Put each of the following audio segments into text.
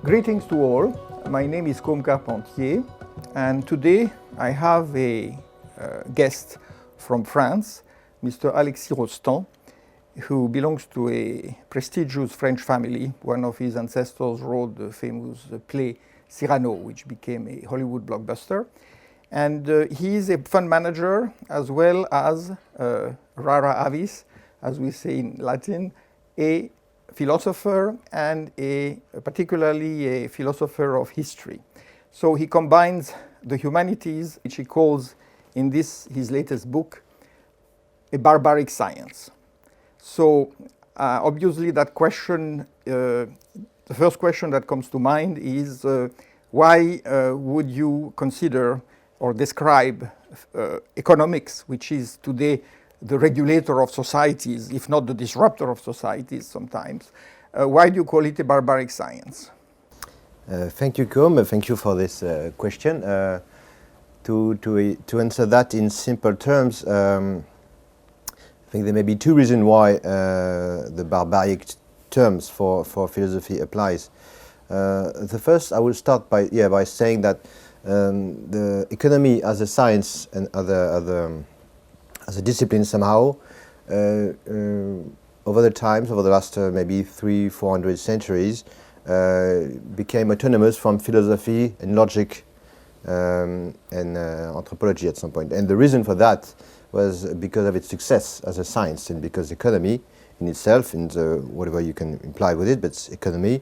Greetings to all. My name is Côme Carpentier, and today I have a guest from France, Mr. Alexis Rostand, who belongs to a prestigious French family. One of his ancestors wrote the famous play Cyrano, which became a Hollywood blockbuster. And he is a fund manager as well as, rara avis, as we say in Latin, a philosopher and particularly a philosopher of history. So he combines the humanities, which he calls in his latest book, a barbaric science. So obviously that question, the first question that comes to mind is why would you consider or describe economics, which is today the regulator of societies, if not the disruptor of societies sometimes. Why do you call it a barbaric science? Thank you, Côme. Thank you for this question. To answer that in simple terms, I think there may be two reasons why the barbaric terms for philosophy applies. The first, I will start by saying that the economy as a science and as a discipline somehow, over the last maybe 300-400 centuries, became autonomous from philosophy and logic and anthropology at some point. And the reason for that was because of its success as a science, and because economy in itself, and whatever you can imply with it, but economy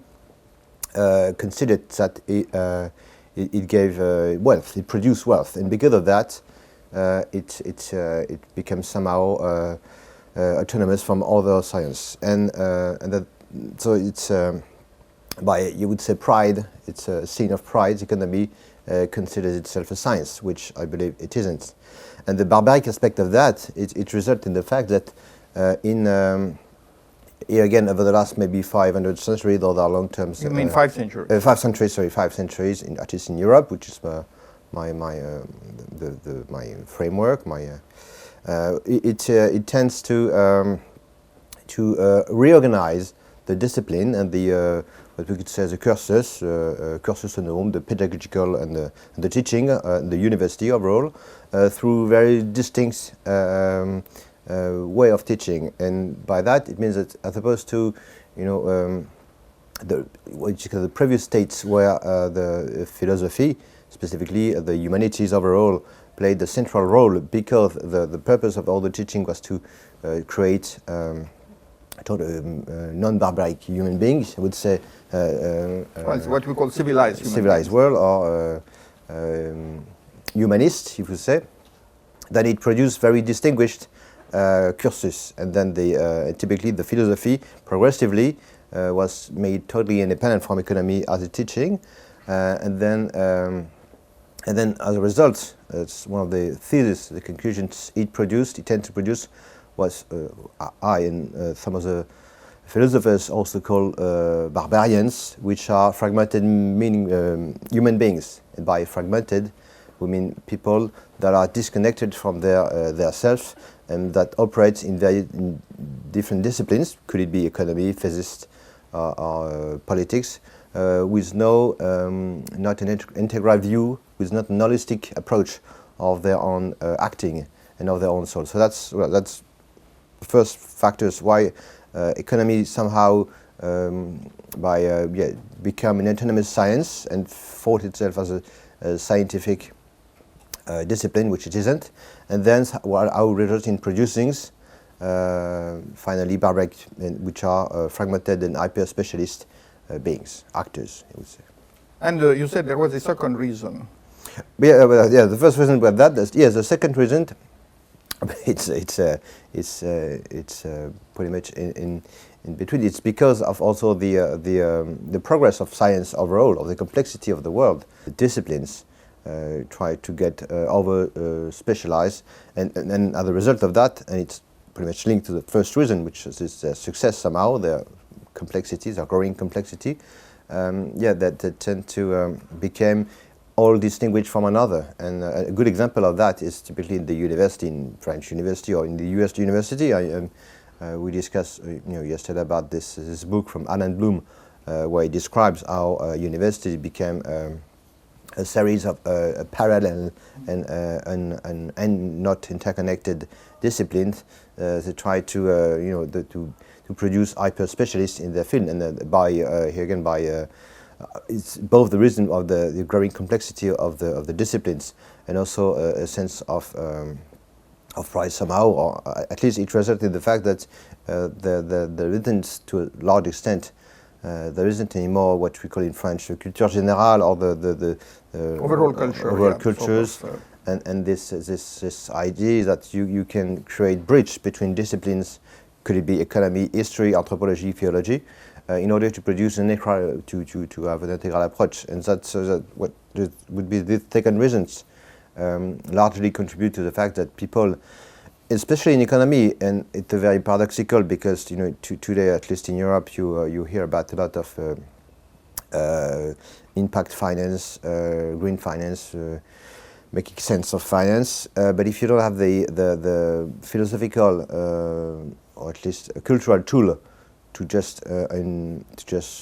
considered that it gave wealth, it produced wealth, and because of that, it becomes somehow autonomous from other science, so it's by, you would say, pride. It's a scene of pride. Economy considers itself a science, which I believe it isn't. And the barbaric aspect of that, it results in the fact that here again, over the last maybe 500 centuries, though there are long terms. You mean 5 centuries? 5 centuries, sorry, 5 centuries, at least in Europe, which is my framework. It tends to reorganize the discipline and the what we could say the cursus honorum, the pedagogical and the teaching, the university overall, through very distinct way of teaching. And by that it means that, as opposed to the previous states where the philosophy, specifically the humanities overall, played the central role, because the purpose of all the teaching was to create non-barbaric human beings, I would say. What we call civilized world, or humanist, if you say. Then it produced very distinguished cursus, and then typically the philosophy progressively was made totally independent from economy as a teaching, and then as a result, it's one of the theses, the conclusions it tended to produce, was I and some of the philosophers also call barbarians, which are fragmented, meaning human beings. And by fragmented, we mean people that are disconnected from their self, and that operate in different disciplines. Could it be economy, physics, or politics, with no not an integral view, with not an holistic approach of their own acting and of their own soul. So that's the first factors why economy somehow become an autonomous science and thought itself as a scientific discipline, which it isn't, and then how result in producing finally barbaric, which are fragmented and hyper-specialist beings, actors, I would say. And you said there was a second reason. The first reason was that. The second reason, it's pretty much in between. It's because of also the progress of science overall, of the complexity of the world. The disciplines try to get over specialized, and as a result of that, and it's pretty much linked to the first reason, which is their success somehow, their complexities, their growing complexity. That tend to become all distinguished from another. And a good example of that is typically in the university, in French university or in the US university. We discussed yesterday about this book from Alan Bloom, where he describes how university became a series of parallel and not interconnected disciplines. They try to to produce hyper specialists in their field, and by here again by it's both the reason of the growing complexity of the disciplines and also a sense of pride somehow, or at least it resulted in the fact that there isn't, to a large extent, there isn't anymore what we call in French the culture générale, or the overall culture, overall cultures, sort of, and this idea that you can create bridge between disciplines, could it be economy, history, anthropology, theology, in order to produce to have an integral approach, and that's what would be the second reasons largely contribute to the fact that people, especially in economy, and it's very paradoxical because today, at least in Europe, you hear about a lot of impact finance, green finance, making sense of finance. But if you don't have the philosophical or at least a cultural tool to just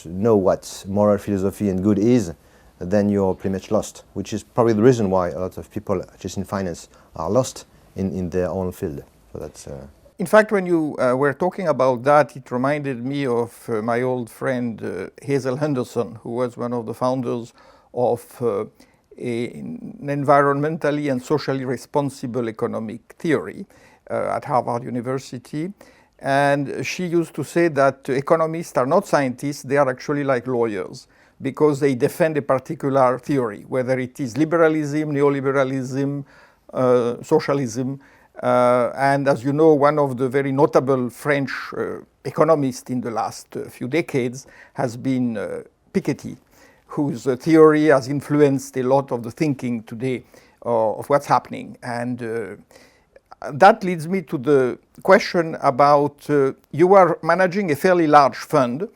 know what moral philosophy and good is, then you're pretty much lost. Which is probably the reason why a lot of people, just in finance, are lost in their own field. So that's. In fact, when you were talking about that, it reminded me of my old friend Hazel Henderson, who was one of the founders of an environmentally and socially responsible economic theory at Harvard University. And she used to say that economists are not scientists, they are actually like lawyers, because they defend a particular theory, whether it is liberalism, neoliberalism, socialism. And as you know, one of the very notable French economists in the last few decades has been Piketty, whose theory has influenced a lot of the thinking today of what's happening. And that leads me to the question about you are managing a fairly large fund,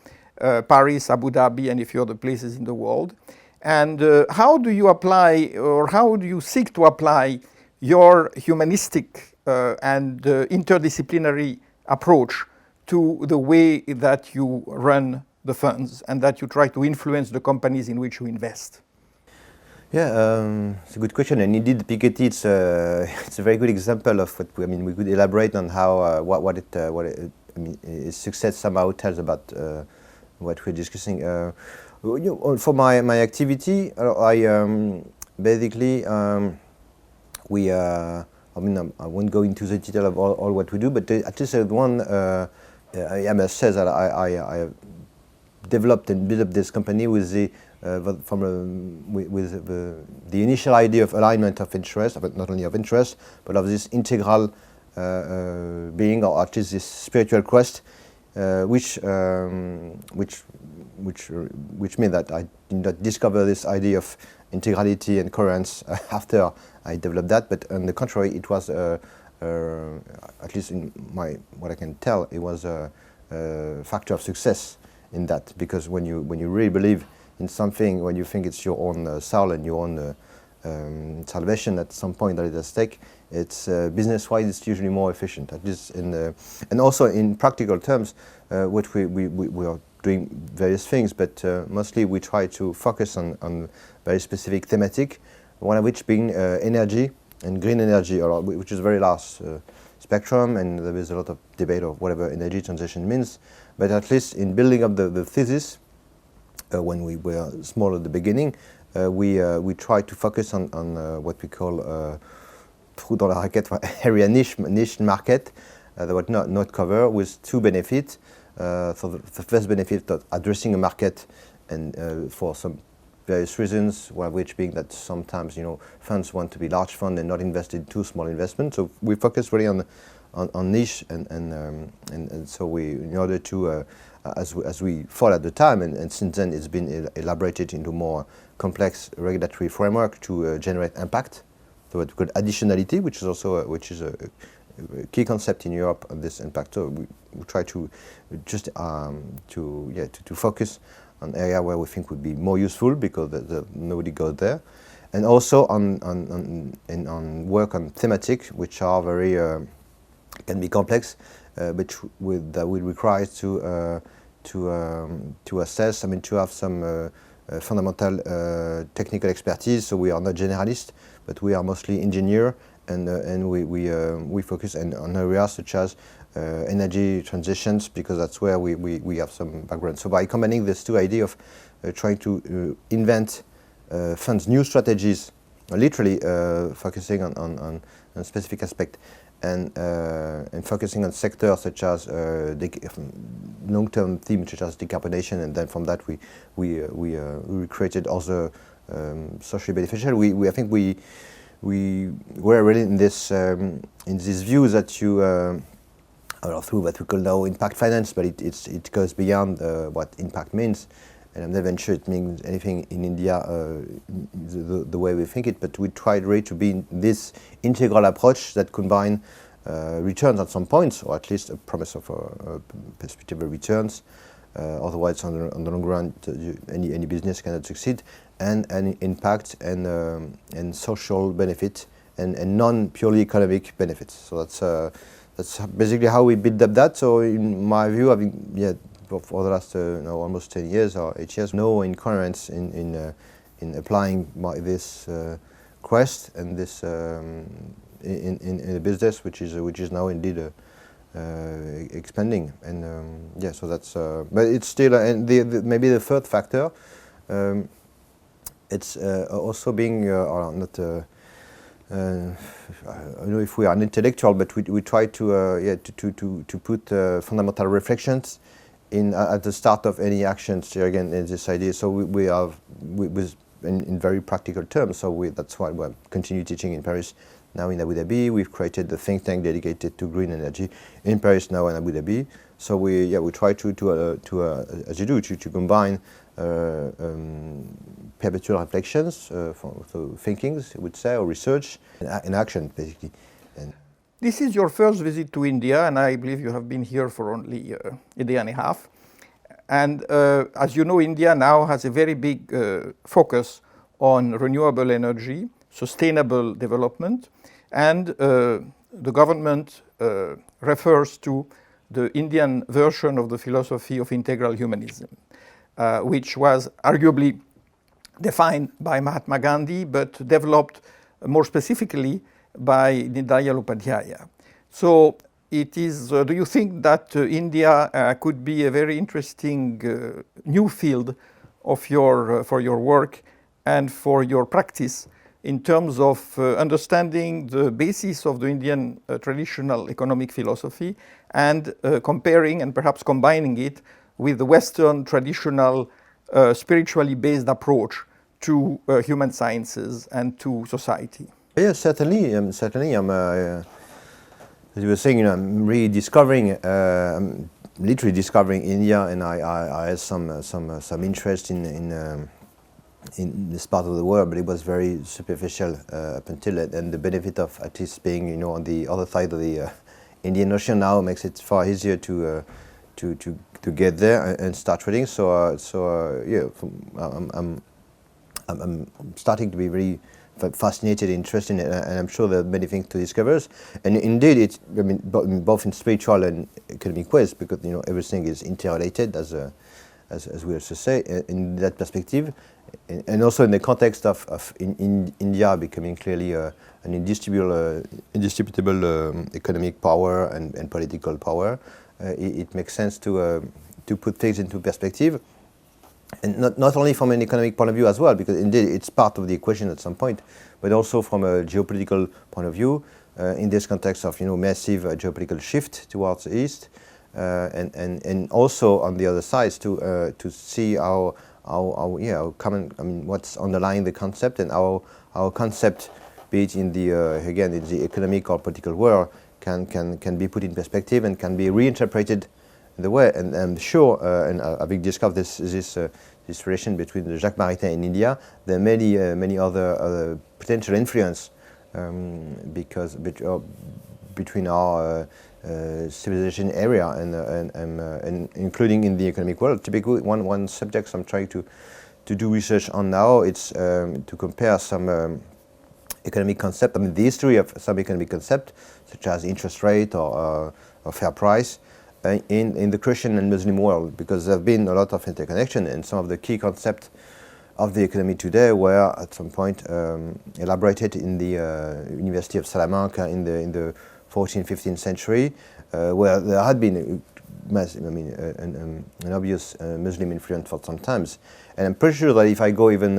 Paris, Abu Dhabi, and a few other places in the world. And how do you apply, or how do you seek to apply your humanistic and interdisciplinary approach to the way that you run the funds and that you try to influence the companies in which you invest? Yeah, it's a good question, and indeed, Piketty, it's a very good example of what we could elaborate on how his success somehow tells about what we're discussing. For my activity, I basically I won't go into the detail of all what we do, but at least one I must say that I developed and built up this company with the initial idea of alignment of interest, but not only of interest, but of this integral being, or at least this spiritual quest, which means that I did not discover this idea of integrality and coherence after I developed that, but on the contrary, it was at least in what I can tell, it was a factor of success in that, because when you really believe in something, when you think it's your own soul and your own salvation at some point that is at stake, it's business-wise it's usually more efficient. At least and also in practical terms, what we are doing various things, but mostly we try to focus on very specific thematic. One of which being energy and green energy, which is a very large spectrum, and there is a lot of debate of whatever energy transition means. But at least in building up the thesis, when we were small at the beginning, we tried to focus on what we call trou dans la raquette, area niche market that was not covered, with two benefits. So the first benefit of addressing a market, and for some various reasons, one of which being that sometimes funds want to be large fund and not invest in too small investment. So we focus really on niche, and so we, in order to as we thought at the time, and since then it's been elaborated into more complex regulatory framework to generate impact. So what we call additionality, which is also a key concept in Europe on this impact. So we try to just to focus on area where we think would be more useful, because nobody goes there, and also on work on thematic, which are very can be complex, but that will require to assess. I mean, to have some fundamental technical expertise. So we are not generalists, but we are mostly engineer, and we focus on areas such as energy transitions, because that's where we have some background. So by combining these two ideas of trying to invent funds, new strategies, literally focusing on a specific aspect, and focusing on sectors such as long-term themes such as decarbonation, and then from that we created other socially beneficial. I think we were really in this view that you through what we call now impact finance, but it goes beyond what impact means. And I'm not even sure it means anything in India the way we think it, but we tried really to be in this integral approach that combine returns at some points, or at least a promise of perspective of returns. Otherwise, on the long run, any business cannot succeed, and impact and social benefit and non-purely economic benefits. So that's basically how we built up that. So in my view, for the last almost 10 years or 8 years, no incoherence in applying this quest and this in a business which is now indeed expanding. And so that's. But it's still and maybe the third factor. It's also being not. I don't know if we are an intellectual, but we try to put fundamental reflections at the start of any actions. Here again, in this idea. So we have in very practical terms. So that's why we continue teaching in Paris. Now in Abu Dhabi, we've created the think tank dedicated to green energy in Paris now in Abu Dhabi. So we try to as you do to combine perpetual reflections, so thinkings, I would say, or research and action, basically. This is your first visit to India, and I believe you have been here for only a day and a half. And as you know, India now has a very big focus on renewable energy, sustainable development, and the government refers to the Indian version of the philosophy of integral humanism, which was arguably defined by Mahatma Gandhi, but developed more specifically by Dayal Upadhyaya. So it is, do you think that India could be a very interesting new field of for your work and for your practice in terms of understanding the basis of the Indian traditional economic philosophy and comparing and perhaps combining it with the Western traditional spiritually based approach to human sciences and to society? Yes, certainly. As you were saying, I'm really discovering, I'm literally discovering India, and I had some interest in this part of the world, but it was very superficial up until it, and the benefit of at least being, on the other side of the Indian Ocean now makes it far easier to get there and start reading. I'm starting to be very fascinated, interested, and I'm sure there are many things to discover. And indeed, both in spiritual and economic ways, because everything is interrelated, as we also say, in that perspective, and also in the context of India becoming clearly an indisputable economic power and political power. It makes sense to put things into perspective. And not only from an economic point of view as well, because indeed it's part of the equation at some point, but also from a geopolitical point of view, in this context of massive geopolitical shift towards the east, and also on the other side to see how common, what's underlying the concept, and how our concept, be it in the in the economic or political world, can be put in perspective and can be reinterpreted in the way. And I'm sure, and having discovered this relation between Jacques Maritain and India, there are many other potential influence because between our civilization area and including in the economic world. Typically, one subject I'm trying to do research on now, it's to compare some economic concept. The history of some economic concept, such as interest rate or fair price, in the Christian and Muslim world, because there have been a lot of interconnection, and some of the key concepts of the economy today were at some point elaborated in the University of Salamanca in the 14th, 15th century, where there had been an obvious Muslim influence for some times. And I'm pretty sure that if I go even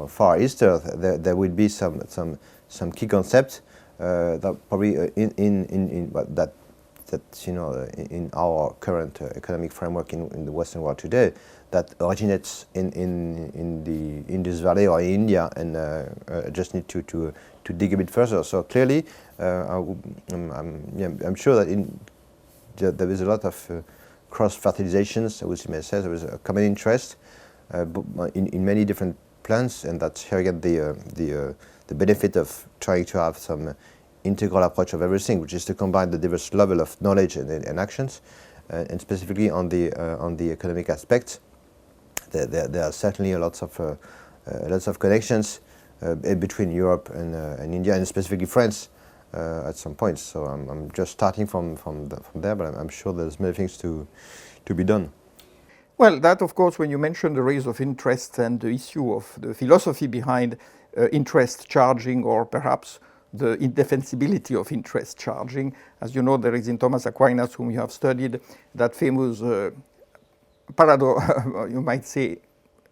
far eastern, there would be some key concepts that probably in our current economic framework in the Western world today, that originates in this valley or in India, and just need to dig a bit further. So clearly, I'm sure that there is a lot of cross-fertilizations. I would say there is a common interest in many different plans, and that's here again the benefit of trying to have some integral approach of everything, which is to combine the diverse level of knowledge and actions, and specifically on the economic aspects. There are certainly lots of connections between Europe and India, and specifically France at some points. So I'm just starting from there, but I'm sure there's many things to be done. Well, that of course, when you mention the raise of interest and the issue of the philosophy behind interest charging, or perhaps the indefensibility of interest charging, as you know, there is in Thomas Aquinas, whom you have studied, that famous you might say,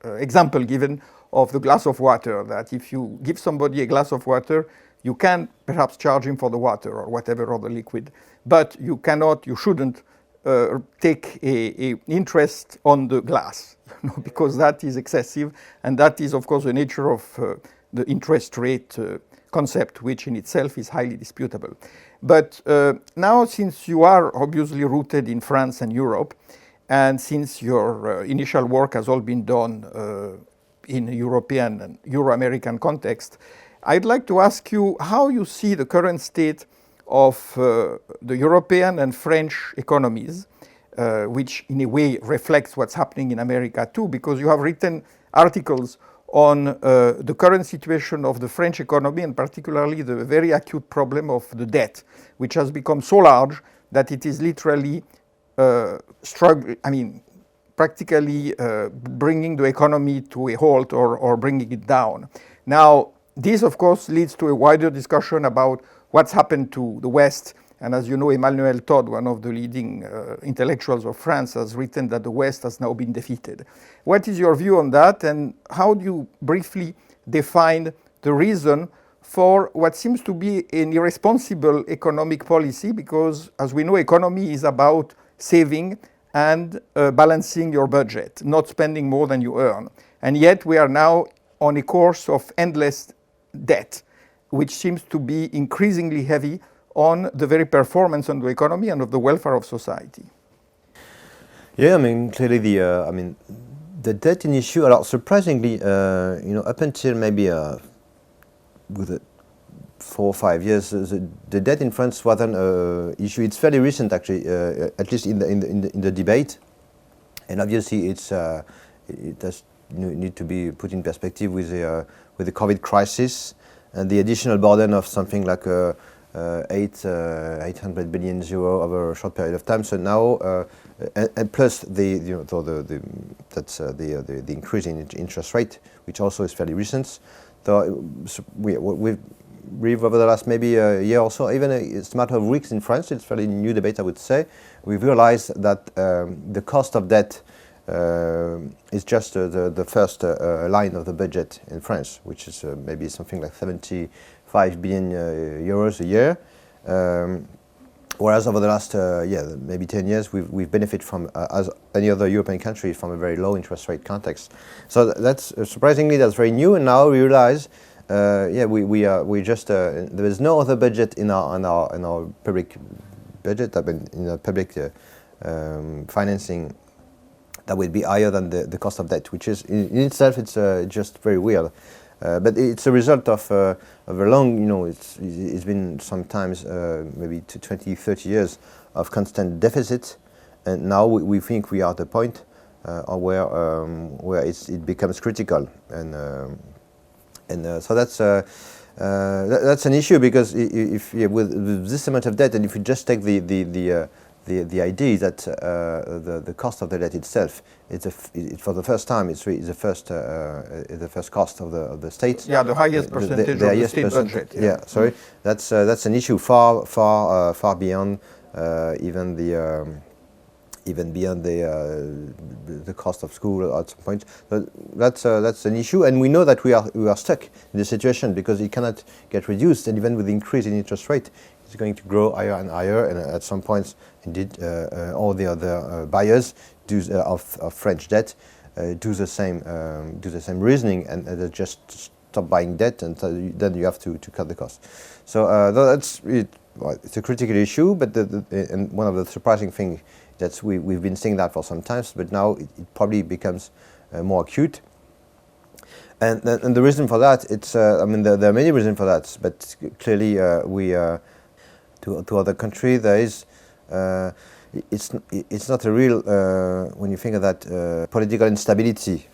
example given of the glass of water, that if you give somebody a glass of water, you can perhaps charge him for the water or whatever other liquid, but you shouldn't take a interest on the glass, because that is excessive, and that is of course the nature of the interest rate concept, which in itself is highly disputable. But now, since you are obviously rooted in France and Europe, and since your initial work has all been done in a European and Euro-American context, I'd like to ask you how you see the current state of the European and French economies, which in a way reflects what's happening in America too, because you have written articles on the current situation of the French economy, and particularly the very acute problem of the debt, which has become so large that it is literally practically bringing the economy to a halt or bringing it down. Now, this of course leads to a wider discussion about what's happened to the West. And as you know, Emmanuel Todd, one of the leading intellectuals of France, has written that the West has now been defeated. What is your view on that, and how do you briefly define the reason for what seems to be an irresponsible economic policy? Because, as we know, economy is about saving and balancing your budget, not spending more than you earn. And yet we are now on a course of endless debt, which seems to be increasingly heavy on the very performance of the economy and of the welfare of society. Yeah, clearly the debt in issue. Surprisingly, up until maybe with 4 or 5 years, the debt in France wasn't an issue. It's fairly recent, actually, at least in the debate, and obviously it does need to be put in perspective with the COVID crisis and the additional burden of something like 800 billion euro over a short period of time. So now, and plus the increase in interest rate, which also is fairly recent. So we've over the last maybe a year or so, even it's a matter of weeks in France, it's fairly new debate, I would say. We've realized that the cost of debt is just the first line of the budget in France, which is maybe something like 75 billion euros a year. Whereas over the last maybe 10 years, we've benefited from, as any other European country, from a very low interest rate context. So that's surprisingly that's very new, and now we realize we just there is no other budget in our public budget, in our public financing, that will be higher than the cost of debt, which is in itself it's just very weird. But it's a result of a long, it's been sometimes maybe 20, 30 years of constant deficit, and now we think we are at a point where it becomes critical, and so that's an issue, because if with this amount of debt, and if you just take the the idea is that the cost of the debt itself, for the first time, it's the first cost of the state. Yeah, the highest percentage of the state budget. Yeah, sorry, that's an issue far beyond even beyond the cost of school at some point. So that's an issue, and we know that we are stuck in this situation because it cannot get reduced, and even with the increase in interest rate, it's going to grow higher and higher, and at some point, indeed, all the other buyers of French debt do the same reasoning, and they just stop buying debt, and then you have to cut the cost. So that's it. Well, it's a critical issue, but and one of the surprising things that we've been seeing that for some time, but now it probably becomes more acute. And the reason for that, there are many reasons for that, but clearly to other countries there is it's not a real when you think of that political instability.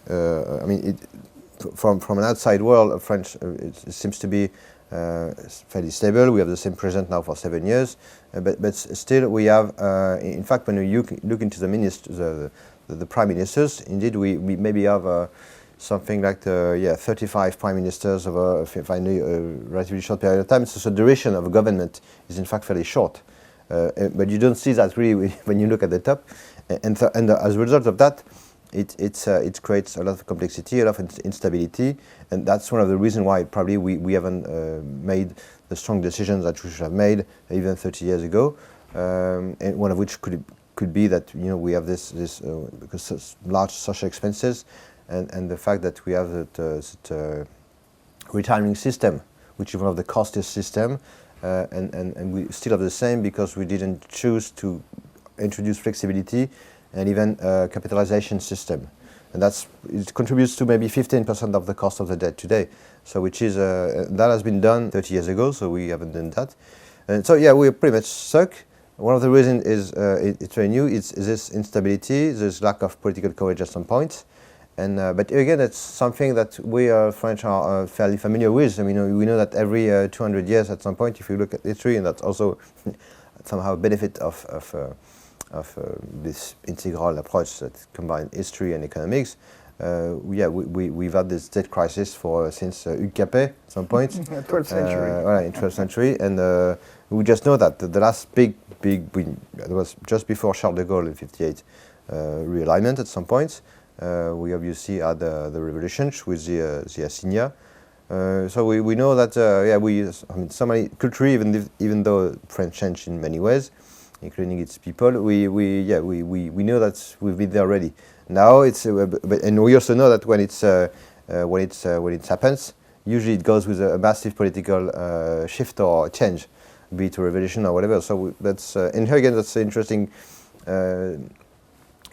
From an outside world, French it seems to be fairly stable. We have the same president now for 7 years, but still we have. In fact, when you look into the ministers, the prime ministers, indeed we maybe have something like 35 prime ministers over a relatively short period of time. So the duration of a government is in fact fairly short, but you don't see that really when you look at the top, and as a result of that, it creates a lot of complexity, a lot of instability, and that's one of the reasons why probably we haven't made the strong decisions that we should have made even 30 years ago, and one of which could be that we have this because large social expenses, and the fact that we have that retirement system, which is one of the costliest system, and we still have the same because we didn't choose to introduce flexibility and even capitalization system, and it contributes to maybe 15% of the cost of the debt today. So which is that has been done 30 years ago, so we haven't done that, and so we're pretty much stuck. One of the reasons is it's very new. Is this instability, this lack of political courage at some point, and but again, it's something that we French are fairly familiar with. I mean, we know that every 200 years at some point, if you look at history, and that's also somehow a benefit of this integral approach that combines history and economics. We've had this debt crisis since Hugues Capet at some point. 12th century. In 12th century, and we just know that the last big it was just before Charles de Gaulle in 58 realignment at some point. We obviously had the revolution with the assignats. So we know that so many culturally, even though French changed in many ways, including its people, we know that we've been there already. Now and we also know that when it happens, usually it goes with a massive political shift or change, be it a revolution or whatever. So that's and here again, that's an interesting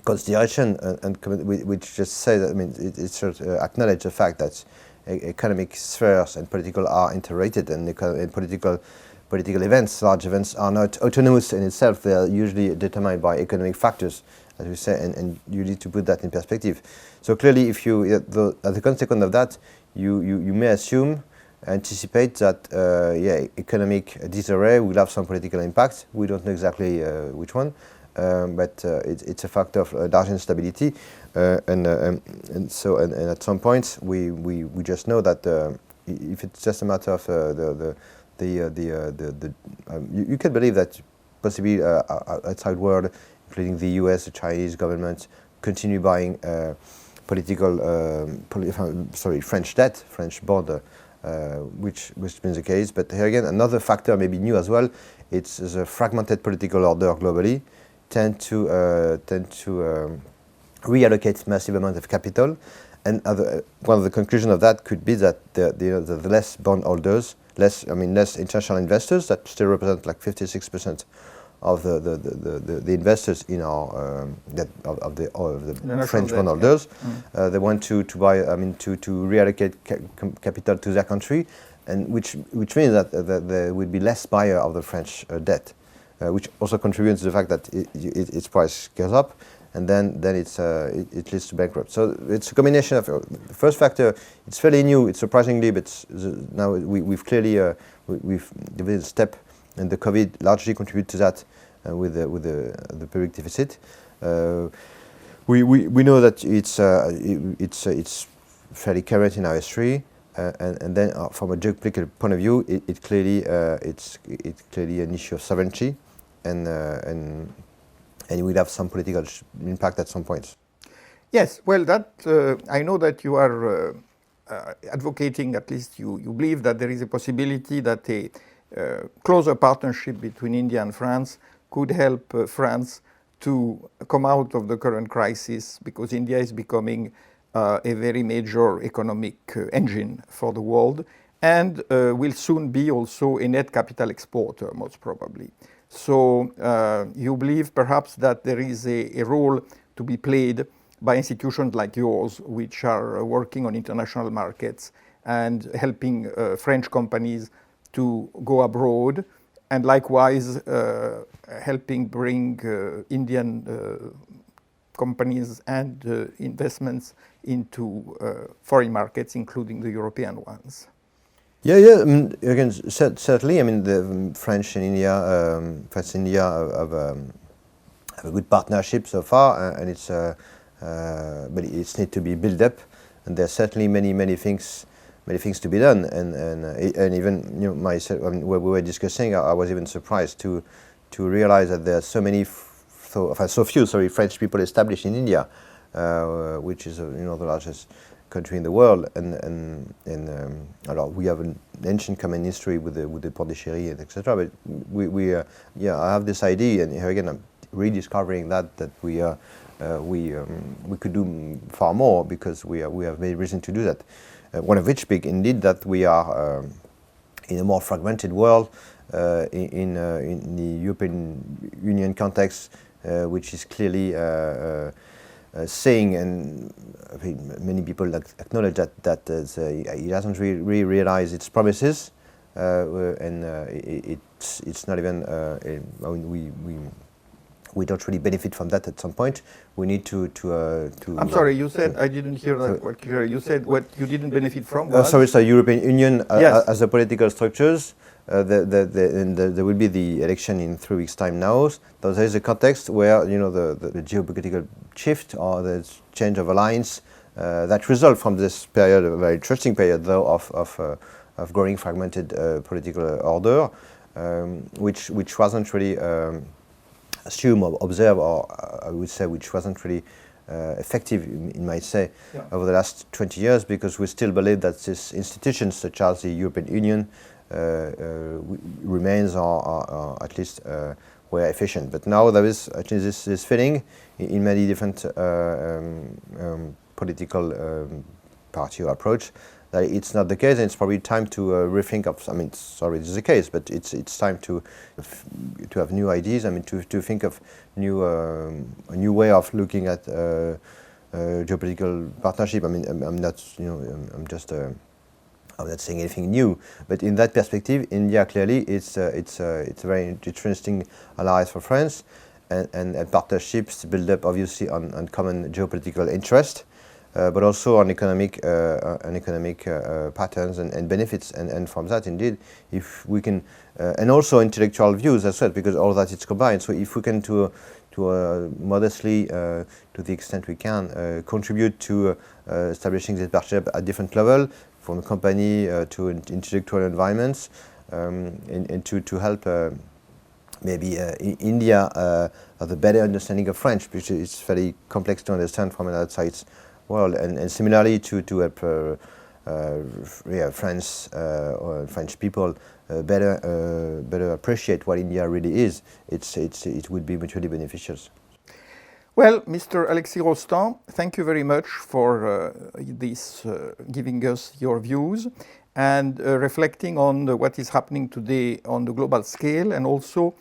consideration, and which just says that it sort of acknowledge the fact that economic spheres and political are interrelated, and political events, large events, are not autonomous in itself. They are usually determined by economic factors, as we say, and you need to put that in perspective. So clearly, if you, as a consequence of that, you may anticipate that economic disarray will have some political impact. We don't know exactly which one, but it's a factor of large instability, and at some point we just know that if it's just a matter of you can believe that possibly outside world, including the US, the Chinese government, continue buying French debt, French bond, which means the case. But here again, another factor maybe new as well. It's the fragmented political order globally tend to reallocate massive amounts of capital, and one of the conclusions of that could be that the less bondholders, less international investors that still represent like 56% of the investors in our of the French bondholders. They want to buy, to reallocate capital to their country, and which means that there will be less buyer of the French debt, which also contributes to the fact that its price goes up, and then it leads to bankrupt. So it's a combination of the first factor. It's fairly new. It's surprisingly, but now we've clearly we've developed a step, and the COVID largely contributed to that. with the public deficit. We know that it's fairly current in our history, and then from a geopolitical point of view, it's clearly an issue of sovereignty, and it will have some political impact at some point. Yes, well, that I know that you are advocating, at least you believe that there is a possibility that a closer partnership between India and France could help France to come out of the current crisis, because India is becoming a very major economic engine for the world, and will soon be also a net capital exporter, most probably. So you believe perhaps that there is a role to be played by institutions like yours, which are working on international markets and helping French companies to go abroad, and likewise helping bring Indian companies and investments into foreign markets, including the European ones. Yeah. Again, certainly. I mean, the French and India have a good partnership so far, and it's but it's need to be built up. And there's certainly many things to be done. And even myself, I mean, when we were discussing, I was even surprised to realize that there are so few French people established in India, which is the largest country in the world, and we have an ancient common history with the Pondichéry and etc. But I have this idea, and here again I'm rediscovering that we could do far more, because we have many reason to do that. One of which being indeed that we are in a more fragmented world, in the European Union context, which is clearly saying, and I think many people acknowledge that it hasn't really realized its promises, and it's not even. I mean, we don't really benefit from that at some point. We need to I'm sorry, you said, I didn't hear that quite clear. You said what you didn't benefit from? Sorry, it's the European Union yes. as a political structures. There will be the election in 3 weeks' time now. So there is a context where the geopolitical shift or the change of alliance that result from this period, a very interesting period though, of growing fragmented political order, which wasn't really assumed or observed, or I would say which wasn't really effective, you might say, over the last 20 years, because we still believe that these institutions such as the European Union remains or at least were efficient. But now there is actually this feeling in many different political party or approach that it's not the case, and it's probably time to rethink of. I mean, it's already the case, but it's time to have new ideas. I mean, to think of a new way of looking at geopolitical partnership. I mean, I'm not I'm not saying anything new, but in that perspective, India clearly it's a very interesting ally for France, and partnerships build up obviously on common geopolitical interest, but also on economic patterns and benefits, and from that indeed, if we can, and also intellectual views as well, because all that is combined. So if we can to modestly, to the extent we can, contribute to establishing this partnership at different level, from company to intellectual environments, and to help maybe India have a better understanding of French, which is very complex to understand from an outside world, and similarly to help France or French people better appreciate what India really is. It would be mutually beneficial. Well, Mr. Alexis Rostand, thank you very much for this, giving us your views and reflecting on what is happening today on the global scale, and also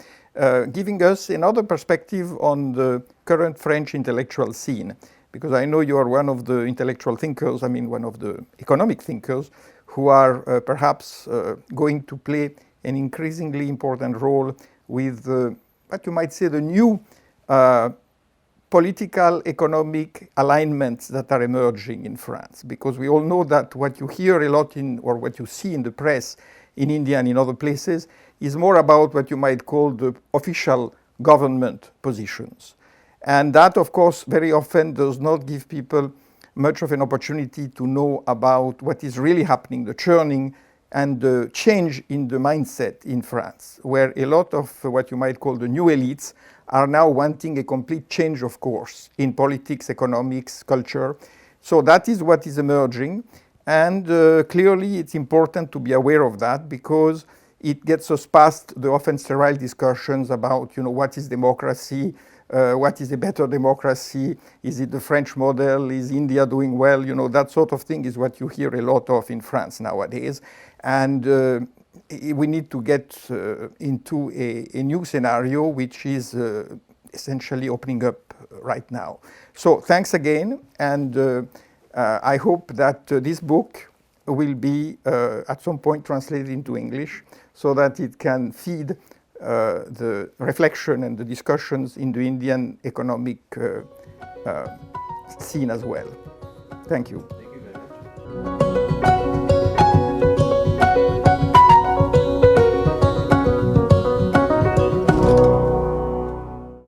giving us another perspective on the current French intellectual scene. Because I know you are one of the intellectual thinkers, I mean one of the economic thinkers, who are perhaps going to play an increasingly important role with what you might say the new political, economic alignments that are emerging in France. Because we all know that what you hear a lot in, or what you see in the press in India and in other places, is more about what you might call the official government positions. And that, of course, very often does not give people much of an opportunity to know about what is really happening, the churning and the change in the mindset in France, where a lot of what you might call the new elites are now wanting a complete change of course in politics, economics, culture. So that is what is emerging. And clearly it's important to be aware of that, because it gets us past the often sterile discussions about, what is democracy, what is a better democracy, is it the French model, is India doing well, that sort of thing is what you hear a lot of in France nowadays. And we need to get into a new scenario, which is essentially opening up right now. So thanks again, and I hope that this book will be at some point translated into English, so that it can feed the reflection and the discussions in the Indian economic scene as well. Thank you. Thank you very much.